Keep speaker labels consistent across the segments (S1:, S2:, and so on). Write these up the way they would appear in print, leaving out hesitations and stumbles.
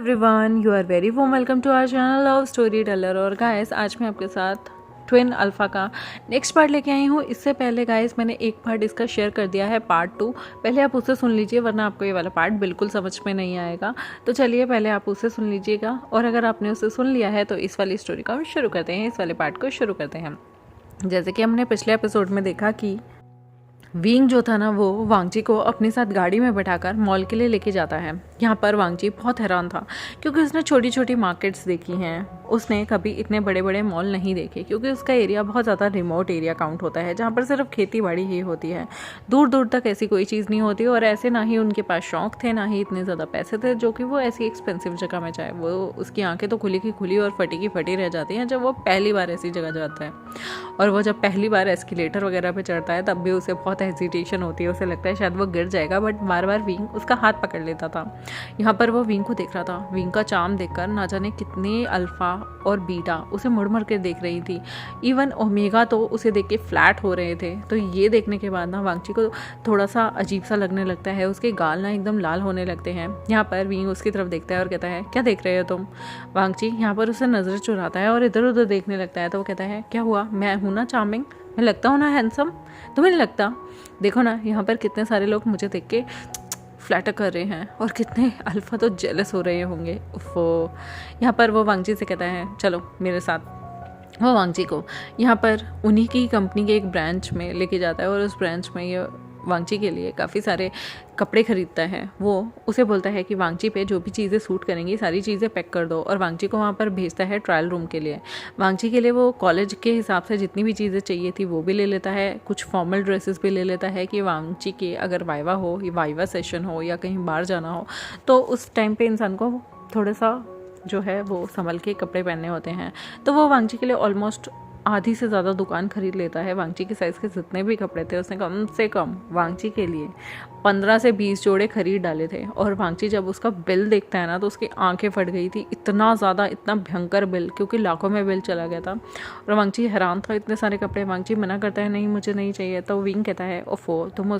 S1: Everyone, you are very warm welcome to our channel love story teller. और guys, आज मैं आपके साथ ट्विन अल्फ़ा का नेक्स्ट पार्ट लेके आई हूँ। इससे पहले गाइस मैंने एक पार्ट इसका शेयर कर दिया है, पार्ट 2। पहले आप उसे सुन लीजिए, वरना आपको ये वाला पार्ट बिल्कुल समझ में नहीं आएगा। तो चलिए पहले आप उसे सुन लीजिएगा, और अगर आपने उसे सुन लिया है तो इस वाली स्टोरी का शुरू करते हैं, इस वाले पार्ट को शुरू करते हैं। जैसे कि हमने पिछले एपिसोड में देखा कि विंग जो था ना, वो वांगजी को अपने साथ गाड़ी में बैठाकर मॉल के लिए लेके जाता है। यहाँ पर वांगजी बहुत हैरान था, क्योंकि उसने छोटी छोटी मार्केट्स देखी हैं, उसने कभी इतने बड़े बड़े मॉल नहीं देखे, क्योंकि उसका एरिया बहुत ज़्यादा रिमोट एरिया काउंट होता है, जहाँ पर सिर्फ खेती बाड़ी ही होती है। दूर दूर तक ऐसी कोई चीज़ नहीं होती, और ऐसे ना ही उनके पास शौक थे, ना ही इतने ज़्यादा पैसे थे जो कि वो ऐसी एक्सपेंसिव जगह में जाए। वो उसकी आंखें तो खुली की खुली और फटी की फटी रह जाती हैं जब वो पहली बार ऐसी जगह जाता है। और वो जब पहली बार एस्केलेटर वगैरह पे चढ़ता है, तब भी उसे बहुत हेजिटेशन होती है, उसे लगता है शायद वो गिर जाएगा, बट बार बार विंग उसका हाथ पकड़ लेता था। यहाँ पर वो विंग को देख रहा था। विंग का चार्म देखकर ना जाने कितने अल्फा और बीटा उसे मुड़ मुड़ के देख रही थी। इवन ओमेगा तो उसे देख के फ्लैट हो रहे थे। तो ये देखने के बाद ना वांगची को थोड़ा सा अजीब सा लगने लगता है, उसके गाल ना एकदम लाल होने लगते हैं। यहाँ पर विंग उसकी तरफ देखता है और कहता है, क्या देख रहे हो तुम? वांगची यहाँ पर उसे नजर चुराता है और इधर उधर देखने लगता है। तो वो कहता है, क्या हुआ? मैं हूँ ना चार्मिंग, मैं लगता हूँ ना हैंडसम, तुम्हें नहीं लगता? देखो ना, यहाँ पर कितने सारे लोग मुझे देख के फ्लैटर कर रहे हैं, और कितने अल्फा तो जेलस हो रहे होंगे। वो यहाँ पर वो वांगजी से कहता है, चलो मेरे साथ। वो वांगजी को यहाँ पर उन्हीं की कंपनी के एक ब्रांच में लेके जाता है, और उस ब्रांच में ये वांगची के लिए काफ़ी सारे कपड़े खरीदता है। वो उसे बोलता है कि वांगची पे जो भी चीज़ें सूट करेंगी सारी चीज़ें पैक कर दो, और वांगची को वहाँ पर भेजता है ट्रायल रूम के लिए। वांगची के लिए वो कॉलेज के हिसाब से जितनी भी चीज़ें चाहिए थी वो भी ले लेता है, कुछ फॉर्मल ड्रेसेस भी ले लेता है कि वांगची के अगर वाइवा हो या वाइवा सेशन हो या कहीं बाहर जाना हो, तो उस टाइम पे इंसान को थोड़ा सा जो है वो संभल के कपड़े पहनने होते हैं। तो वो वांगची के लिए ऑलमोस्ट आधी से ज़्यादा दुकान खरीद लेता है। वांगची के साइज़ के जितने भी कपड़े थे उसने कम से कम वांगची के लिए 15 से 20 जोड़े खरीद डाले थे। और वांगची जब उसका बिल देखता है ना, तो उसकी आंखें फट गई थी। इतना ज़्यादा, इतना भयंकर बिल, क्योंकि लाखों में बिल चला गया था। और वांगची हैरान था, इतने सारे कपड़े। वांगची मना करता है, नहीं मुझे नहीं चाहिए। तो विंग कहता है, ओफो, तुम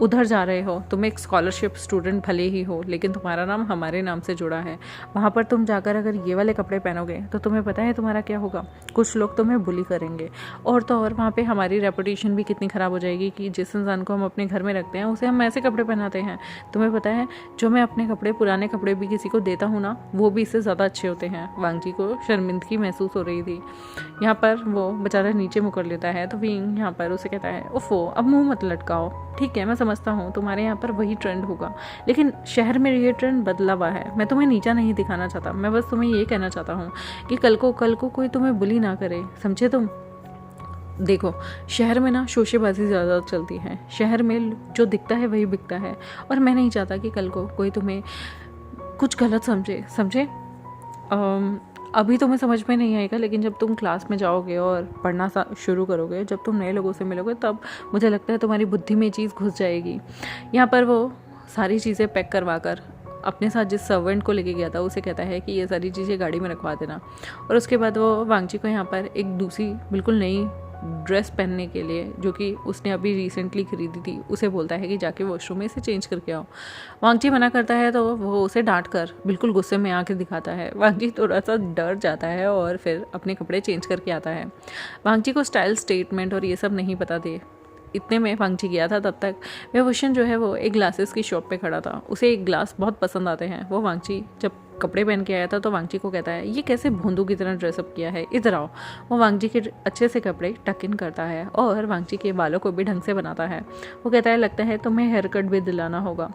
S1: उधर जा रहे हो, तुम एक स्कॉलरशिप स्टूडेंट भले ही हो, लेकिन तुम्हारा नाम हमारे नाम से जुड़ा है। वहाँ पर तुम जाकर अगर ये वाले कपड़े पहनोगे तो तुम्हें पता है तुम्हारा क्या होगा? कुछ लोग तुम्हें बुली करेंगे, और तो और वहाँ पे हमारी रेपुटेशन भी कितनी ख़राब हो जाएगी कि जिस इंसान को हम अपने घर में रखते हैं उसे हम ऐसे कपड़े पहनाते हैं। तुम्हें पता है, जो मैं अपने कपड़े, पुराने कपड़े भी किसी को देता हूँ ना, वो भी इससे ज़्यादा अच्छे होते हैं। वांगची को शर्मिंदगी महसूस हो रही थी। यहाँ पर वो बेचारा नीचे मुकर लेता है। तो विंग यहाँ पर उसे कहता है, ओफो, अब मुँह मत लटकाओ, ठीक है मैं समझता हूँ तुम्हारे यहाँ पर वही ट्रेंड होगा, लेकिन शहर में ये ट्रेंड बदला हुआ है। मैं तुम्हें नीचा नहीं दिखाना चाहता, मैं बस तुम्हें ये कहना चाहता हूँ कि कल को कोई तुम्हें बुली ना करे, समझे तुम? देखो, शहर में ना शोशेबाजी ज़्यादा चलती है, शहर में जो दिखता है वही बिकता है, और मैं नहीं चाहता कि कल को कोई तुम्हें कुछ गलत समझे। अभी तुम्हें समझ में नहीं आएगा, लेकिन जब तुम क्लास में जाओगे और पढ़ना शुरू करोगे, जब तुम नए लोगों से मिलोगे, तब मुझे लगता है तुम्हारी बुद्धि में चीज़ घुस जाएगी। यहाँ पर वो सारी चीज़ें पैक करवा कर अपने साथ जिस सर्वेंट को लेके गया था उसे कहता है कि ये सारी चीज़ें गाड़ी में रखवा देना। और उसके बाद वो वांगची को यहाँ पर एक दूसरी बिल्कुल नई ड्रेस पहनने के लिए, जो कि उसने अभी रिसेंटली खरीदी थी, उसे बोलता है कि जाके वॉशरूम में इसे चेंज करके आओ। वांगची मना करता है, तो वो उसे डांट कर बिल्कुल गुस्से में आके दिखाता है। वांगची थोड़ा सा डर जाता है और फिर अपने कपड़े चेंज करके आता है। वांगची को स्टाइल स्टेटमेंट और ये सब नहीं पता थे। इतने में वांगची गया था, तब तक वेवोशन जो है वो एक ग्लासेस की शॉप पे खड़ा था। उसे एक ग्लास बहुत पसंद आते हैं। वो वांगची जब कपड़े पहन के आया था, तो वांगची को कहता है, ये कैसे भोंदू की तरह ड्रेसअप किया है, इधर आओ। वो वांगची के अच्छे से कपड़े टक इन करता है और वांगची के बालों को भी ढंग से बनाता है। वो कहता है, लगता है तुम्हें हेयर कट भी दिलाना होगा।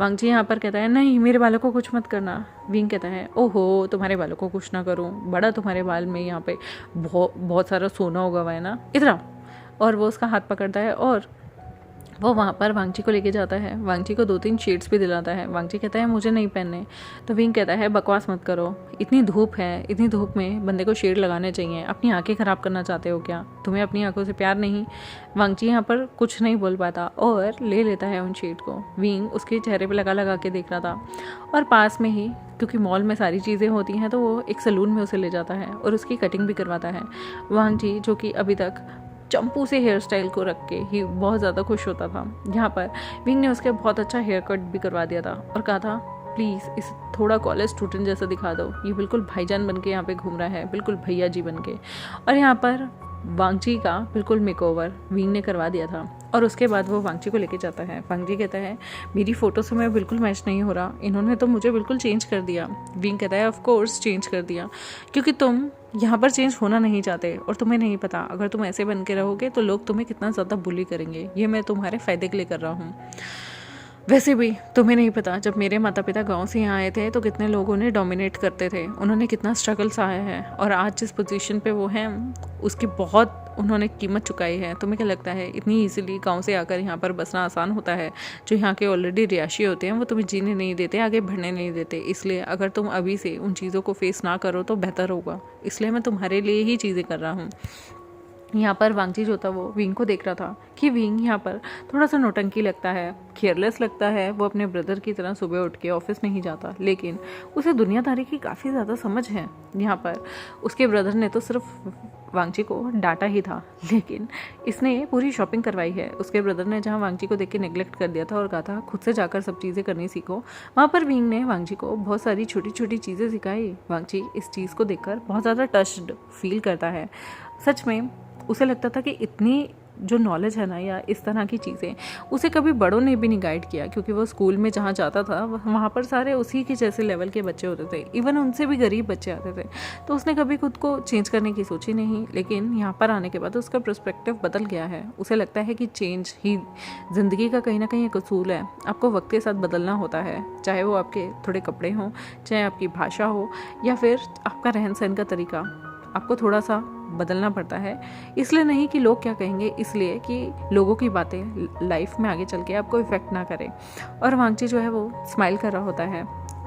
S1: वांगची यहाँ पर कहता है, नहीं मेरे बालों को कुछ मत करना। विंग कहता है, ओहो, तुम्हारे बालों को कुछ ना करूँ, बड़ा तुम्हारे बाल में यहाँ पे बहुत सारा सोना होगा हुआ है ना, इधर आओ। और वो उसका हाथ पकड़ता है और वो वहाँ पर वांगची को लेके जाता है। वांगची को 2-3 शेड्स भी दिलाता है। वांगची कहता है, मुझे नहीं पहनने। तो विंग कहता है, बकवास मत करो, इतनी धूप है, इतनी धूप में बंदे को शेड लगाने चाहिए, अपनी आंखें ख़राब करना चाहते हो क्या? तुम्हें अपनी आंखों से प्यार नहीं? वांगची यहाँ पर कुछ नहीं बोल पाता और ले लेता है उन शेड को। विंग उसके चेहरे पर लगा के देख रहा था, और पास में ही, क्योंकि मॉल में सारी चीज़ें होती हैं, तो वो एक सैलून में उसे ले जाता है और उसकी कटिंग भी करवाता है। वांगची, जो कि अभी तक चंपू से हेयर स्टाइल को रख के ही बहुत ज़्यादा खुश होता था, यहाँ पर विंग ने उसके बहुत अच्छा हेयर कट भी करवा दिया था और कहा था, प्लीज़ इस थोड़ा कॉलेज स्टूडेंट जैसा दिखा दो, ये बिल्कुल भाईजान बन के यहाँ पे घूम रहा है, बिल्कुल भैया जी बन के। और यहाँ पर वांगची का बिल्कुल मेकओवर विंग ने करवा दिया था और उसके बाद वो वांगची को लेके जाता है। वांगची कहता है मेरी फ़ोटो से मैं बिल्कुल मैच नहीं हो रहा, इन्होंने तो मुझे बिल्कुल चेंज कर दिया। विंग कहता है ऑफ कोर्स चेंज कर दिया, क्योंकि तुम यहाँ पर चेंज होना नहीं चाहते और तुम्हें नहीं पता अगर तुम ऐसे बन के रहोगे तो लोग तुम्हें कितना ज़्यादा बुली करेंगे, ये मैं तुम्हारे फ़ायदे के लिए कर रहा हूँ। वैसे भी तुम्हें नहीं पता जब मेरे माता पिता गांव से यहाँ आए थे तो कितने लोगों ने डोमिनेट करते थे, उन्होंने कितना स्ट्रगल सहाया है और आज जिस पोजीशन पे वो हैं उसकी बहुत उन्होंने कीमत चुकाई है। तुम्हें क्या लगता है इतनी इजीली गांव से आकर यहाँ पर बसना आसान होता है? जो यहाँ के ऑलरेडी रिहायशी होते हैं वो तुम्हें जीने नहीं देते, आगे बढ़ने नहीं देते। इसलिए अगर तुम अभी से उन चीज़ों को फेस ना करो तो बेहतर होगा, इसलिए मैं तुम्हारे लिए ही चीज़ें कर रहा हूँ। यहाँ पर वांगची जो था वो विंग को देख रहा था कि विंग यहाँ पर थोड़ा सा नौटंकी लगता है, केयरलेस लगता है। वो अपने ब्रदर की तरह सुबह उठ के ऑफिस नहीं जाता, लेकिन उसे दुनियादारी की काफ़ी ज़्यादा समझ है। यहाँ पर उसके ब्रदर ने तो सिर्फ वांगची को डांटा ही था, लेकिन इसने पूरी शॉपिंग करवाई है। उसके ब्रदर ने जहाँ वांगची को देख के नेग्लेक्ट कर दिया था और कहा था खुद से जाकर सब चीज़ें करनी सीखो, वहाँ पर विंग ने वांगची को बहुत सारी छोटी छोटी चीज़ें सिखाई। वांगची इस चीज़ को देखकर बहुत ज़्यादा टच्ड फील करता है। सच में उसे लगता था कि इतनी जो नॉलेज है ना या इस तरह की चीज़ें उसे कभी बड़ों ने भी नहीं गाइड किया, क्योंकि वो स्कूल में जहाँ जाता था वहाँ पर सारे उसी के जैसे लेवल के बच्चे होते थे, इवन उनसे भी गरीब बच्चे आते थे। तो उसने कभी खुद को चेंज करने की सोची नहीं, लेकिन यहाँ पर आने के बाद उसका पर्सपेक्टिव बदल गया है। उसे लगता है कि चेंज ही ज़िंदगी का कहीं ना कहीं एक असूल है, आपको वक्त के साथ बदलना होता है, चाहे वो आपके थोड़े कपड़े हों, चाहे आपकी भाषा हो या फिर आपका रहन सहन का तरीका, आपको थोड़ा सा बदलना पड़ता है। इसलिए नहीं कि लोग क्या कहेंगे, इसलिए कि लोगों की बातें लाइफ में आगे चल के आपको इफ़ेक्ट ना करे। और वांगची जो है वो स्माइल कर रहा होता है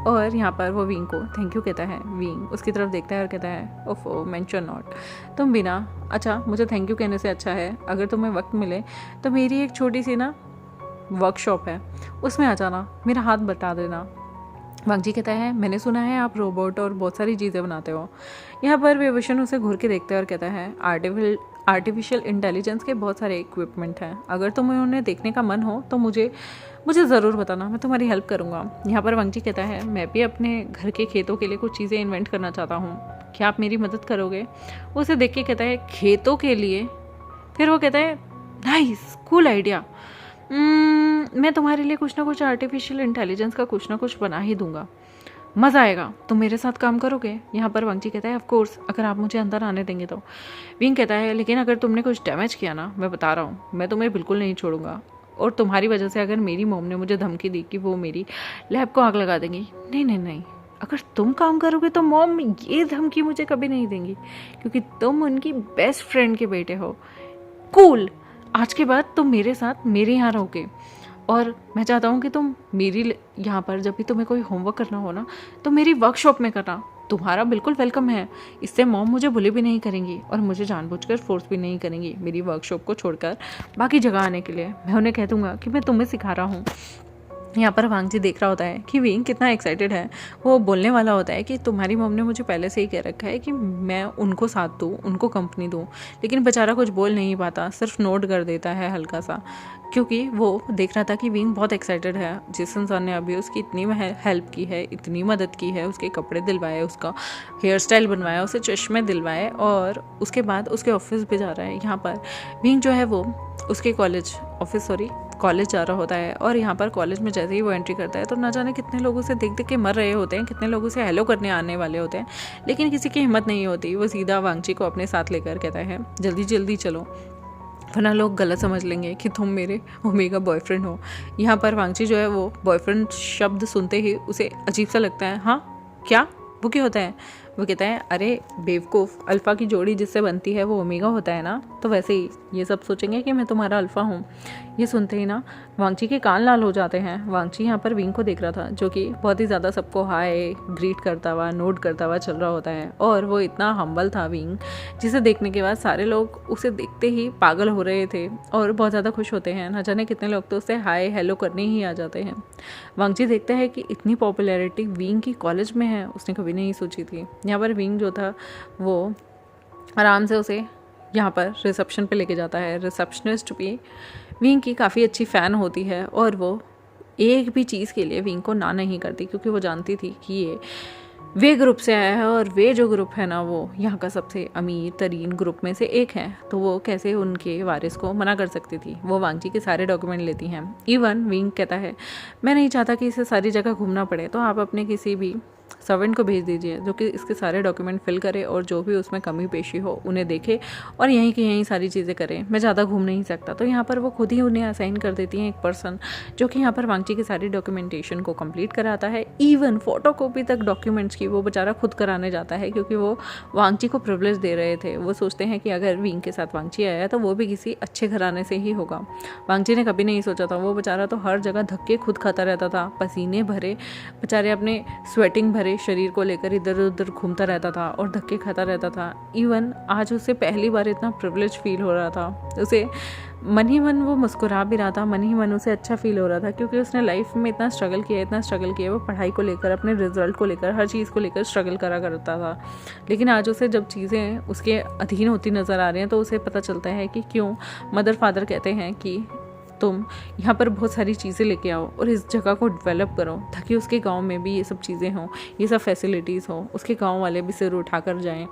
S1: और यहाँ पर वो विंग को थैंक यू कहता है। विंग उसकी तरफ देखता है और कहता है ओफो मेंशन नॉट, तुम बिना अच्छा मुझे थैंक यू कहने से अच्छा है अगर तुम्हें वक्त मिले तो मेरी एक छोटी सी ना वर्कशॉप है, उसमें आ जाना, मेरा हाथ बता देना। वांगची कहता है मैंने सुना है आप रोबोट और बहुत सारी चीज़ें बनाते हो। यहाँ पर विभूषण उसे घूर के देखता है और कहता है आर्टिफिशियल इंटेलिजेंस के बहुत सारे इक्विपमेंट हैं, अगर तुम्हें उन्हें देखने का मन हो तो मुझे ज़रूर बताना, मैं तुम्हारी हेल्प करूँगा। यहाँ पर वांगची कहता है मैं भी अपने घर के खेतों के लिए कुछ चीज़ें इन्वेंट करना चाहता हूँ, क्या आप मेरी मदद करोगे? वो उसे देख के कहता है खेतों के लिए? फिर वो कहता है नाइस कूल आइडिया, मैं तुम्हारे लिए कुछ ना कुछ आर्टिफिशियल इंटेलिजेंस का कुछ ना कुछ बना ही दूंगा, मज़ा आएगा, तुम मेरे साथ काम करोगे? यहाँ पर वांगची कहता है ऑफ कोर्स अगर आप मुझे अंदर आने देंगे तो। विंग कहता है लेकिन अगर तुमने कुछ डैमेज किया ना, मैं बता रहा हूँ मैं तुम्हें बिल्कुल नहीं छोड़ूंगा, और तुम्हारी वजह से अगर मेरी मॉम ने मुझे धमकी दी कि वो मेरी लैब को आग लगा देंगी, नहीं नहीं नहीं, अगर तुम काम करोगे तो मॉम ये धमकी मुझे कभी नहीं देंगी, क्योंकि तुम उनकी बेस्ट फ्रेंड के बेटे हो। कूल, आज के बाद तुम मेरे साथ मेरे यहाँ रहोगे और मैं चाहता हूँ कि तुम मेरी यहाँ पर जब भी तुम्हें कोई होमवर्क करना हो ना तो मेरी वर्कशॉप में करना, तुम्हारा बिल्कुल वेलकम है। इससे मॉम मुझे बुली भी नहीं करेंगी और मुझे जानबूझकर फोर्स भी नहीं करेंगी मेरी वर्कशॉप को छोड़कर बाकी जगह आने के लिए। मैं उन्हें कह दूँगा कि मैं तुम्हें सिखा रहा हूँ। यहाँ पर वांगची देख रहा होता है कि विंग कितना एक्साइटेड है, वो बोलने वाला होता है कि तुम्हारी मॉम ने मुझे पहले से ही कह रखा है कि मैं उनको साथ दूँ, उनको कंपनी दूँ, लेकिन बेचारा कुछ बोल नहीं पाता, सिर्फ नोट कर देता है हल्का सा, क्योंकि वो देख रहा था कि विंग बहुत एक्साइटेड है। जिस इंसान ने अभी उसकी इतनी हेल्प की है, इतनी मदद की है, उसके कपड़े दिलवाए, उसका हेयर स्टाइल बनवाया, उसे चश्मे दिलवाए और उसके बाद उसके ऑफिस पे जा रहा है। यहाँ पर विंग जो है वो उसके कॉलेज जा रहा होता है और यहाँ पर कॉलेज में जैसे ही वो एंट्री करता है तो ना जाने कितने लोग उसे देख देख के मर रहे होते हैं, कितने लोग उसे हेलो करने आने वाले होते हैं, लेकिन किसी की हिम्मत नहीं होती। वो सीधा वांगची को अपने साथ लेकर कहता है जल्दी जल्दी चलो वरना लोग गलत समझ लेंगे कि तुम मेरे ओमेगा बॉयफ्रेंड हो। यहाँ पर वांगची जो है वो बॉयफ्रेंड शब्द सुनते ही उसे अजीब सा लगता है। हाँ क्या, वो क्या होता है? वो कहता है अरे बेवकूफ़, अल्फ़ा की जोड़ी जिससे बनती है वो ओमेगा होता है ना, तो वैसे ही ये सब सोचेंगे कि मैं तुम्हारा अल्फ़ा हूँ। ये सुनते ही ना वांगची के कान लाल हो जाते हैं। वांगची यहाँ पर विंग को देख रहा था जो कि बहुत ही ज़्यादा सबको हाय ग्रीट करता हुआ, नोट करता हुआ चल रहा होता है, और वो इतना हम्बल था विंग, जिसे देखने के बाद सारे लोग उसे देखते ही पागल हो रहे थे और बहुत ज़्यादा खुश होते हैं। ना जाने कितने लोग तो उससे हाय हेलो करने ही आ जाते हैं। वांगची देखता है कि इतनी पॉपुलैरिटी विंग की कॉलेज में है, उसने कभी नहीं सोची थी। यहाँ पर विंग जो था वो आराम से उसे यहाँ पर रिसेप्शन पे लेके जाता है। रिसेप्शनिस्ट भी विंग की काफ़ी अच्छी फ़ैन होती है और वो एक भी चीज़ के लिए विंग को ना नहीं करती, क्योंकि वो जानती थी कि ये वे ग्रुप से आया है और वे जो ग्रुप है ना वो यहाँ का सबसे अमीर तरीन ग्रुप में से एक है, तो वो कैसे उनके वारिस को मना कर सकती थी। वो वांगची के सारे डॉक्यूमेंट लेती हैं। इवन विंग कहता है मैं नहीं चाहता कि इसे सारी जगह घूमना पड़े, तो आप अपने किसी भी सर्वेंट को भेज दीजिए जो कि इसके सारे डॉक्यूमेंट फिल करे और जो भी उसमें कमी पेशी हो उन्हें देखे और यहीं की यहीं सारी चीज़ें करे, मैं ज़्यादा घूम नहीं सकता। तो यहाँ पर वो खुद ही उन्हें असाइन कर देती हैं एक पर्सन जो कि यहाँ पर वांगची की सारी डॉक्यूमेंटेशन को कंप्लीट कराता है। इवन फोटोकॉपी तक डॉक्यूमेंट्स की वो बेचारा खुद कराने जाता है, क्योंकि वो वांगची को प्रिविलेज दे रहे थे। वो सोचते हैं कि अगर विंग के साथ वांगची आया तो वो भी किसी अच्छे घराने से ही होगा। वांगची ने कभी नहीं सोचा था, वो बेचारा तो हर जगह धक्के खुद खाता रहता था, पसीने भरे बेचारे अपने स्वेटिंग भरे शरीर को लेकर इधर उधर घूमता रहता था और धक्के खाता रहता था। इवन आज उसे पहली बार इतना प्रिविलेज फील हो रहा था, उसे मन ही मन वो मुस्कुरा भी रहा था, मन ही मन उसे अच्छा फील हो रहा था, क्योंकि उसने लाइफ में इतना स्ट्रगल किया, वो पढ़ाई को लेकर, अपने रिजल्ट को लेकर, हर चीज़ को लेकर स्ट्रगल करा करता था। लेकिन आज उसे जब चीज़ें उसके अधीन होती नज़र आ रही हैं तो उसे पता चलता है कि क्यों मदर फादर कहते हैं कि तुम यहाँ पर बहुत सारी चीज़ें लेके आओ और इस जगह को डेवलप करो, ताकि उसके गांव में भी ये सब चीज़ें हों, ये सब फैसिलिटीज़ हों, उसके गांव वाले भी सिर उठा कर जाएँ,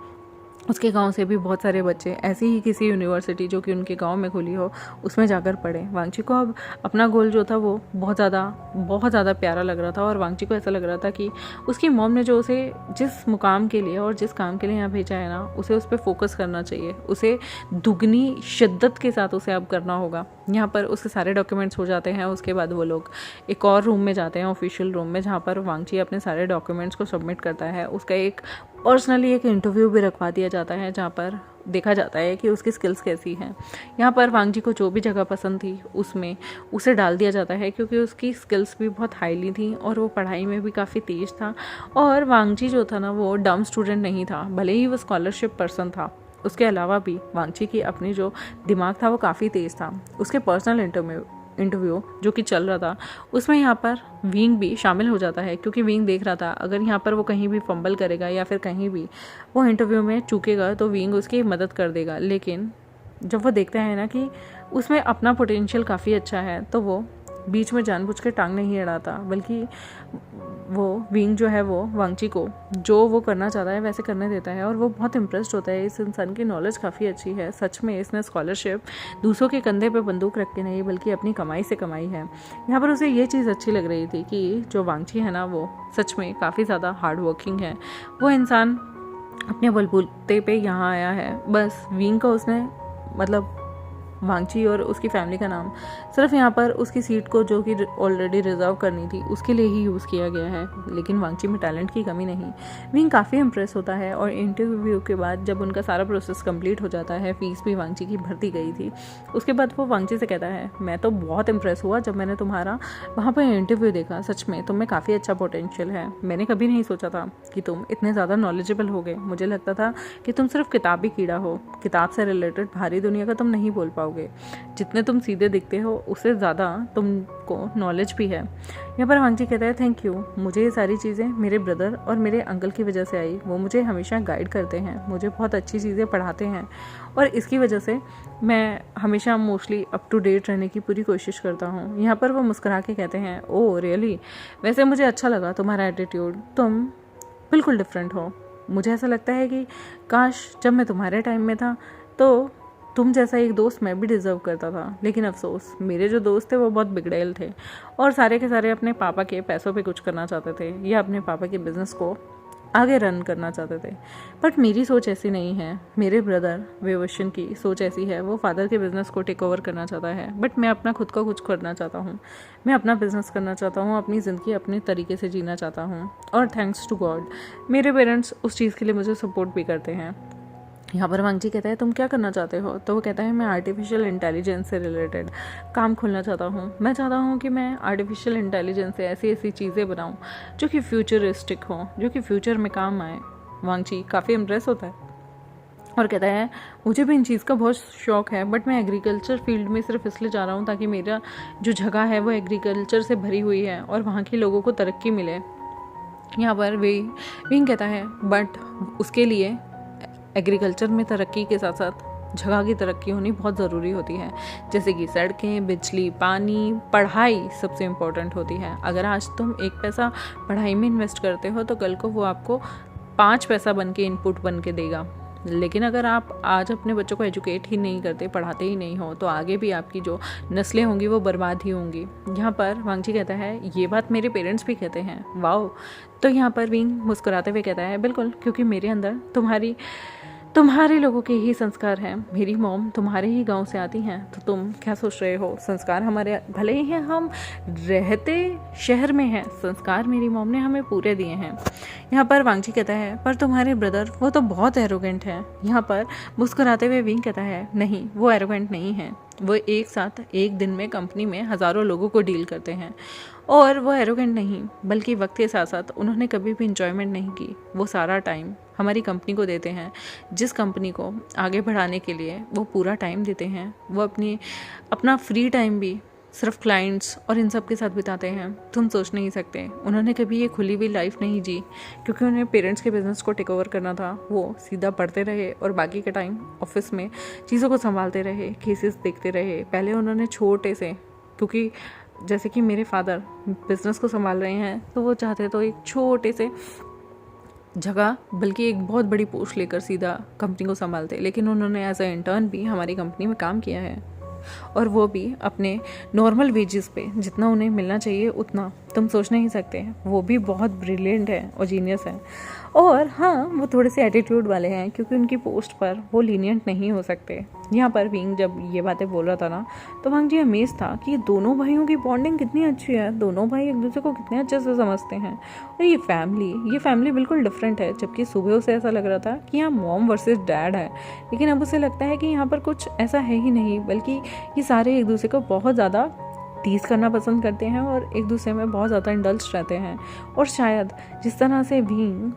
S1: उसके गांव से भी बहुत सारे बच्चे ऐसी ही किसी यूनिवर्सिटी जो कि उनके गांव में खुली हो उसमें जाकर पढ़े। वांगची को अब अपना गोल जो था वो बहुत ज़्यादा प्यारा लग रहा था और वांगची को ऐसा लग रहा था कि उसकी मॉम ने जो उसे जिस मुकाम के लिए और जिस काम के लिए यहाँ भेजा है ना, उसे उस पर फोकस करना चाहिए, उसे दुगनी शिद्दत के साथ उसे अब करना होगा। यहाँ पर उसके सारे डॉक्यूमेंट्स हो जाते हैं। उसके बाद वो लोग एक और रूम में जाते हैं, ऑफिशियल रूम में, जहाँ पर वांगची अपने सारे डॉक्यूमेंट्स को सबमिट करता है। उसका एक पर्सनली एक इंटरव्यू भी रखवा दिया जाता है जहाँ पर देखा जाता है कि उसकी स्किल्स कैसी हैं। यहाँ पर वांगची को जो भी जगह पसंद थी उसमें उसे डाल दिया जाता है, क्योंकि उसकी स्किल्स भी बहुत हाईली थी और वो पढ़ाई में भी काफ़ी तेज़ था। और वांगची जो था ना वो डम स्टूडेंट नहीं था, भले ही वो स्कॉलरशिप पर्सन था, उसके अलावा भी वांगची की अपनी जो दिमाग था वो काफ़ी तेज़ था। उसके पर्सनल इंटरव्यू जो कि चल रहा था उसमें यहाँ पर विंग भी शामिल हो जाता है, क्योंकि विंग देख रहा था अगर यहाँ पर वो कहीं भी फंबल करेगा या फिर कहीं भी वो इंटरव्यू में चूकेगा तो विंग उसकी मदद कर देगा। लेकिन जब वो देखता है ना कि उसमें अपना पोटेंशियल काफ़ी अच्छा है तो वो बीच में जानबूझ के टांग नहीं अड़ाता, बल्कि वो विंग जो है वो वांगची को जो वो करना चाहता है वैसे करने देता है। और वो बहुत इम्प्रेस्ड होता है, इस इंसान की नॉलेज काफ़ी अच्छी है, सच में इसने स्कॉलरशिप दूसरों के कंधे पे बंदूक रख के नहीं बल्कि अपनी कमाई से कमाई है। यहाँ पर उसे ये चीज़ अच्छी लग रही थी कि जो वांगची है ना वो सच में काफ़ी ज़्यादा हार्ड वर्किंग है। वो इंसान अपने बलबूते पे यहाँ आया है, बस विंग का उसने मतलब वांगची और उसकी फैमिली का नाम सिर्फ यहाँ पर उसकी सीट को जो कि ऑलरेडी रिजर्व करनी थी उसके लिए ही यूज़ किया गया है। लेकिन वांगची में टैलेंट की कमी नहीं। विंग काफ़ी इम्प्रेस होता है और इंटरव्यू के बाद जब उनका सारा प्रोसेस कंप्लीट हो जाता है, फीस भी वांगची की भरती गई थी, उसके बाद वो वांगची से कहता है मैं तो बहुत इम्प्रेस हुआ जब मैंने तुम्हारा वहाँ पर इंटरव्यू देखा, सच में तुम में काफ़ी अच्छा पोटेंशियल है। मैंने कभी नहीं सोचा था कि तुम इतने ज़्यादा नॉलेजेबल होगे, मुझे लगता था कि तुम सिर्फ किताबी कीड़ा हो, किताब से रिलेटेड भारी दुनिया का तुम नहीं बोल पाओगे, जितने तुम सीधे दिखते हो उससे ज़्यादा तुमको नॉलेज भी है। यहाँ पर वांगची कहता है थैंक यू, मुझे ये सारी चीज़ें मेरे ब्रदर और मेरे अंकल की वजह से आई, वो मुझे हमेशा गाइड करते हैं, मुझे बहुत अच्छी चीज़ें पढ़ाते हैं और इसकी वजह से मैं हमेशा मोस्टली अप टू डेट रहने की पूरी कोशिश करता हूँ। यहाँ पर वो मुस्कुरा के कहते हैं ओह रियली, वैसे मुझे अच्छा लगा तुम्हारा एटीट्यूड, तुम बिल्कुल डिफरेंट हो। मुझे ऐसा लगता है कि काश जब मैं तुम्हारे टाइम में था तो तुम जैसा एक दोस्त मैं भी डिज़र्व करता था, लेकिन अफसोस मेरे जो दोस्त थे वो बहुत बिगड़ैल थे और सारे के सारे अपने पापा के पैसों पे कुछ करना चाहते थे या अपने पापा के बिज़नेस को आगे रन करना चाहते थे। बट मेरी सोच ऐसी नहीं है, मेरे ब्रदर विवशन की सोच ऐसी है, वो फादर के बिज़नेस को टेक ओवर करना चाहता है, बट मैं अपना खुद का कुछ करना चाहता हूँ, मैं अपना बिज़नेस करना चाहता हूँ, अपनी ज़िंदगी अपने तरीके से जीना चाहता हूँ और थैंक्स टू गॉड मेरे पेरेंट्स उस चीज़ के लिए मुझे सपोर्ट भी करते हैं। यहाँ पर वांगची कहता है तुम क्या करना चाहते हो, तो वो कहता है मैं आर्टिफिशियल इंटेलिजेंस से रिलेटेड काम खोलना चाहता हूँ। मैं चाहता हूँ कि मैं आर्टिफिशियल इंटेलिजेंस से ऐसी ऐसी चीज़ें बनाऊँ जो कि फ्यूचरिस्टिक हों, जो कि फ्यूचर में काम आए। वांगची काफ़ी इम्प्रेस होता है और कहता है मुझे भी इन चीज़ का बहुत शौक़ है, बट मैं एग्रीकल्चर फील्ड में सिर्फ इसलिए जा रहा हूँ ताकि मेरा जो जगह है वो एग्रीकल्चर से भरी हुई है और वहाँ के लोगों को तरक्की मिले। यहाँ पर विंग कहता है बट उसके लिए एग्रीकल्चर में तरक्की के साथ साथ जगह की तरक्की होनी बहुत ज़रूरी होती है, जैसे कि सड़कें, बिजली, पानी, पढ़ाई सबसे इम्पोर्टेंट होती है। अगर आज तुम 1 पैसा पढ़ाई में इन्वेस्ट करते हो तो कल को वो आपको 5 पैसा बन के इनपुट बन के देगा। लेकिन अगर आप आज अपने बच्चों को एजुकेट ही नहीं करते, पढ़ाते ही नहीं हो, तो आगे भी आपकी जो नस्लें होंगी वो बर्बाद ही होंगी। यहाँ पर वांगची कहता है ये बात मेरे पेरेंट्स भी कहते हैं। वाओ। तो यहाँ पर विंग मुस्कुराते हुए कहता है बिल्कुल, क्योंकि मेरे अंदर तुम्हारे लोगों के ही संस्कार हैं। मेरी मॉम तुम्हारे ही गांव से आती हैं, तो तुम क्या सोच रहे हो? संस्कार हमारे भले ही हैं, हम रहते शहर में हैं, संस्कार मेरी मॉम ने हमें पूरे दिए हैं। यहाँ पर वांगची कहता है पर तुम्हारे ब्रदर वो तो बहुत एरोगेंट है। यहाँ पर मुस्कुराते हुए विंग कहता है नहीं, वो एरोगेंट नहीं है। वो एक साथ एक दिन में कंपनी में हज़ारों लोगों को डील करते हैं, और वो एरोगेंट नहीं, बल्कि वक्त के साथ साथ उन्होंने कभी भी इंजॉयमेंट नहीं की। वो सारा टाइम हमारी कंपनी को देते हैं, जिस कंपनी को आगे बढ़ाने के लिए वो पूरा टाइम देते हैं। वो अपना फ्री टाइम भी सिर्फ क्लाइंट्स और इन सब के साथ बिताते हैं। तुम सोच नहीं सकते उन्होंने कभी ये खुली हुई लाइफ नहीं जी, क्योंकि उन्हें पेरेंट्स के बिज़नेस को टेक ओवर करना था। वो सीधा पढ़ते रहे और बाकी का टाइम ऑफिस में चीज़ों को संभालते रहे, केसेस देखते रहे। पहले उन्होंने छोटे से, क्योंकि जैसे कि मेरे फादर बिज़नेस को संभाल रहे हैं, तो वो चाहते तो एक छोटे से जगह, बल्कि एक बहुत बड़ी पोस्ट लेकर सीधा कंपनी को संभालते। लेकिन उन्होंने एज अ इंटर्न भी हमारी कंपनी में काम किया है, और वो भी अपने नॉर्मल वेजेस पे, जितना उन्हें मिलना चाहिए उतना। तुम सोच नहीं सकते, वो भी बहुत ब्रिलियंट है और जीनियस है। और हाँ, वो थोड़े से एटीट्यूड वाले हैं, क्योंकि उनकी पोस्ट पर वो लीनियंट नहीं हो सकते। यहाँ पर विंग जब ये बातें बोल रहा था ना, तो वांगजी अमेज था कि ये दोनों भाइयों की बॉन्डिंग कितनी अच्छी है। दोनों भाई एक दूसरे को कितने अच्छे से समझते हैं। और ये फैमिली बिल्कुल डिफरेंट है। जबकि सुबह उसे ऐसा लग रहा था कि यहाँ मॉम वर्सेस डैड है, लेकिन अब उसे लगता है कि यहाँ पर कुछ ऐसा है ही नहीं, बल्कि ये सारे एक दूसरे को बहुत ज़्यादा टीज करना पसंद करते हैं और एक दूसरे में बहुत ज़्यादा इंडल्ज रहते हैं। और शायद जिस तरह से विंग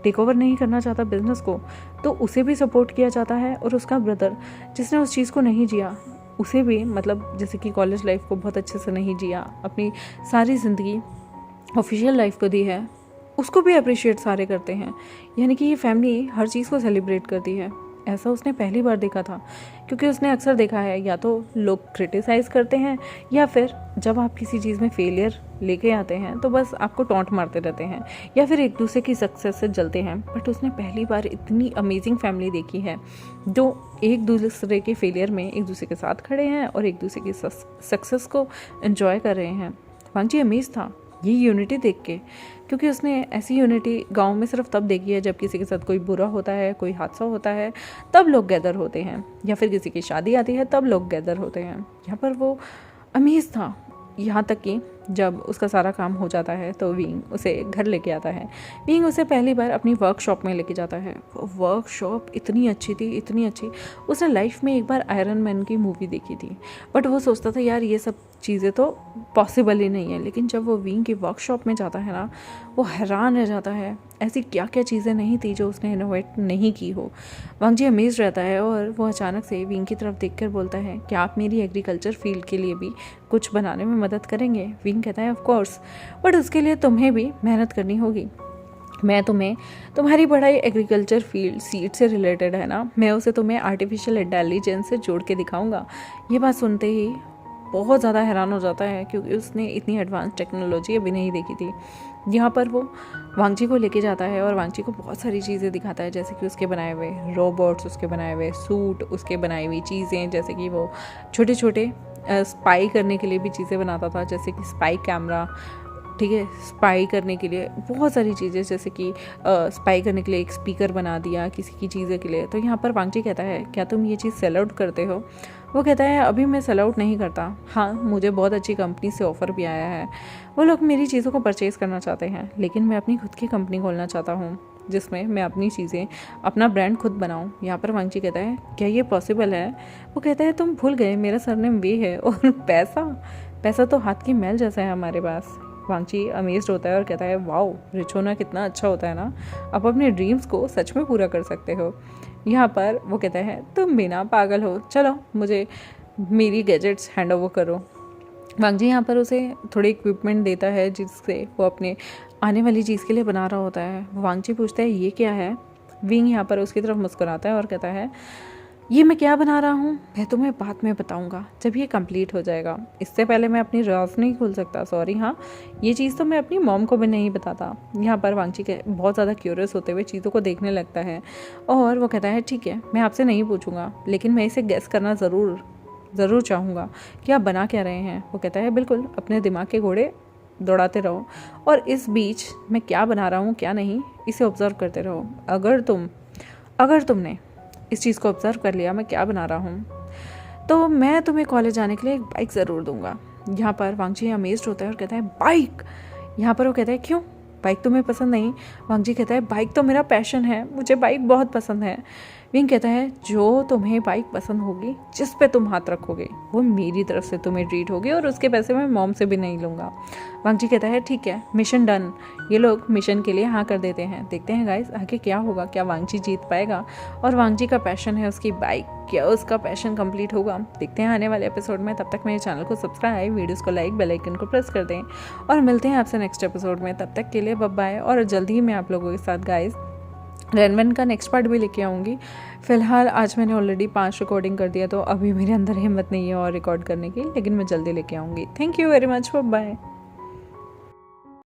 S1: टेक ओवर नहीं करना चाहता बिजनेस को, तो उसे भी सपोर्ट किया जाता है। और उसका ब्रदर जिसने उस चीज़ को नहीं जिया, उसे भी, मतलब जैसे कि कॉलेज लाइफ को बहुत अच्छे से नहीं जिया, अपनी सारी ज़िंदगी ऑफिशियल लाइफ को दी है, उसको भी अप्रिशिएट सारे करते हैं। यानी कि ये फैमिली हर चीज़ को सेलिब्रेट करती है। ऐसा उसने पहली बार देखा था, क्योंकि उसने अक्सर देखा है या तो लोग क्रिटिसाइज़ करते हैं, या फिर जब आप किसी चीज़ में फेलियर लेके आते हैं तो बस आपको टॉन्ट मारते रहते हैं, या फिर एक दूसरे की सक्सेस से जलते हैं। बट उसने पहली बार इतनी अमेजिंग फैमिली देखी है, जो एक दूसरे के फेलियर में एक दूसरे के साथ खड़े हैं और एक दूसरे की सक्सेस को एंजॉय कर रहे हैं। वांगजी अमेज था ये यूनिटी देख के, क्योंकि उसने ऐसी यूनिटी गांव में सिर्फ तब देखी है जब किसी के साथ कोई बुरा होता है, कोई हादसा होता है, तब लोग गैदर होते हैं, या फिर किसी की शादी आती है तब लोग गैदर होते हैं। यहाँ पर वो अमेज था। यहाँ तक कि जब उसका सारा काम हो जाता है तो विंग उसे घर लेके आता है। विंग उसे पहली बार अपनी वर्कशॉप में लेके जाता है। वो वर्कशॉप इतनी अच्छी थी, इतनी अच्छी। उसने लाइफ में एक बार आयरन मैन की मूवी देखी थी, बट वो सोचता था यार ये सब चीज़ें तो पॉसिबल ही नहीं है। लेकिन जब वो विंग की वर्कशॉप में जाता है ना, वो हैरान रह जाता है, ऐसी क्या क्या चीज़ें नहीं थी जो उसने इनोवेट नहीं की हो। वांगजी अमेज रहता है, और वो अचानक से विंग की तरफ देखकर बोलता है क्या आप मेरी एग्रीकल्चर फील्ड के लिए भी कुछ बनाने में मदद करेंगे? विंग कहता है ऑफ कोर्स, बट उसके लिए तुम्हें भी मेहनत करनी होगी। मैं तुम्हारी पढ़ाई एग्रीकल्चर फील्ड सीड से रिलेटेड है ना, मैं उसे तुम्हें आर्टिफिशियल इंटेलिजेंस से जोड़ के दिखाऊंगा। ये बात सुनते ही बहुत ज़्यादा हैरान हो जाता है, क्योंकि उसने इतनी एडवांस टेक्नोलॉजी अभी नहीं देखी थी। यहाँ पर वो वांगजी को लेके जाता है और वांगजी को बहुत सारी चीज़ें दिखाता है, जैसे कि उसके बनाए हुए रोबोट्स, उसके बनाए हुए सूट, उसके बनाई हुई चीज़ें, जैसे कि वो छोटे छोटे स्पाई करने के लिए भी चीज़ें बनाता था, जैसे कि स्पाई कैमरा, ठीक है, स्पाई करने के लिए बहुत सारी चीज़ें, जैसे कि स्पाई करने के लिए एक स्पीकर बना दिया किसी की चीज़ें के लिए। तो यहाँ पर वांगजी कहता है क्या तुम ये चीज़ सेल आउट करते हो? वो कहता है अभी मैं सेल आउट नहीं करता, हाँ मुझे बहुत अच्छी कंपनी से ऑफ़र भी आया है, वो लोग मेरी चीज़ों को परचेज़ करना चाहते हैं, लेकिन मैं अपनी खुद की कंपनी खोलना चाहता हूँ जिसमें मैं अपनी चीज़ें, अपना ब्रांड खुद बनाऊँ। यहाँ पर वांगजी कहता है क्या ये पॉसिबल है? वो कहता है तुम भूल गए मेरा सरनेम वे है, और पैसा तो हाथ की मैल जैसा है हमारे पास। वांगजी अमेज्ड होता है और कहता है वाओ, रिच होना कितना अच्छा होता है ना, आप अपने ड्रीम्स को सच में पूरा कर सकते हो। यहाँ पर वो कहता है तुम बिना पागल हो, चलो मुझे मेरी गैजेट्स हैंड ओवर करो। वांगजी यहाँ पर उसे थोड़ी इक्विपमेंट देता है जिससे वो अपने आने वाली चीज़ के लिए बना रहा होता है। वांगजी पूछता है ये क्या है? विंग यहाँ पर उसकी तरफ मुस्कुराता है और कहता है ये मैं क्या बना रहा हूँ मैं तुम्हें बाद में बताऊँगा जब ये कंप्लीट हो जाएगा। इससे पहले मैं अपनी राज नहीं खोल सकता, सॉरी। हाँ, ये चीज़ तो मैं अपनी मॉम को भी नहीं बताता। यहाँ पर वांगची के बहुत ज़्यादा क्यूरियस होते हुए चीज़ों को देखने लगता है और वो कहता है ठीक है, मैं आपसे नहीं पूछूंगा, लेकिन मैं इसे गेस करना ज़रूर चाहूँगा कि आप बना क्या रहे हैं। वो कहता है बिल्कुल, अपने दिमाग के घोड़े दौड़ाते रहो और इस बीच मैं क्या बना रहा हूँ क्या नहीं इसे ऑब्ज़र्व करते रहो। अगर तुमने इस चीज़ को ऑब्ज़र्व कर लिया मैं क्या बना रहा हूँ, तो मैं तुम्हें कॉलेज जाने के लिए एक बाइक ज़रूर दूंगा। यहाँ पर वांगची अमेज्ड होता है और कहता है बाइक। यहाँ पर वो कहता है क्यों, बाइक तुम्हें पसंद नहीं? वांगची कहता है बाइक तो मेरा पैशन है, मुझे बाइक बहुत पसंद है। विंग कहता है जो तुम्हें बाइक पसंद होगी, जिस पे तुम हाथ रखोगे, वो मेरी तरफ से तुम्हें ट्रीट होगी और उसके पैसे मैं मॉम से भी नहीं लूँगा। वांगची कहता है ठीक है, मिशन डन। ये लोग मिशन के लिए हाँ कर देते हैं। देखते हैं गाइस आगे क्या होगा, क्या वांगची जीत पाएगा और वांगची का पैशन है उसकी बाइक, क्या उसका पैशन कंप्लीट होगा। देखते हैं आने वाले एपिसोड में। तब तक मेरे चैनल को सब्सक्राइब, वीडियोस को लाइक, बेल आइकन को प्रेस कर दें और मिलते हैं आपसे नेक्स्ट एपिसोड में। तब तक के लिए बाय बाय। और जल्दी ही मैं आप लोगों के साथ गाइस रेनमैन का नेक्स्ट पार्ट भी लेके आऊँगी। फ़िलहाल आज मैंने ऑलरेडी 5 रिकॉर्डिंग कर दिया, तो अभी मेरे अंदर हिम्मत नहीं है और रिकॉर्ड करने की, लेकिन मैं जल्दी लेके आऊँगी। Thank you very much, bye bye.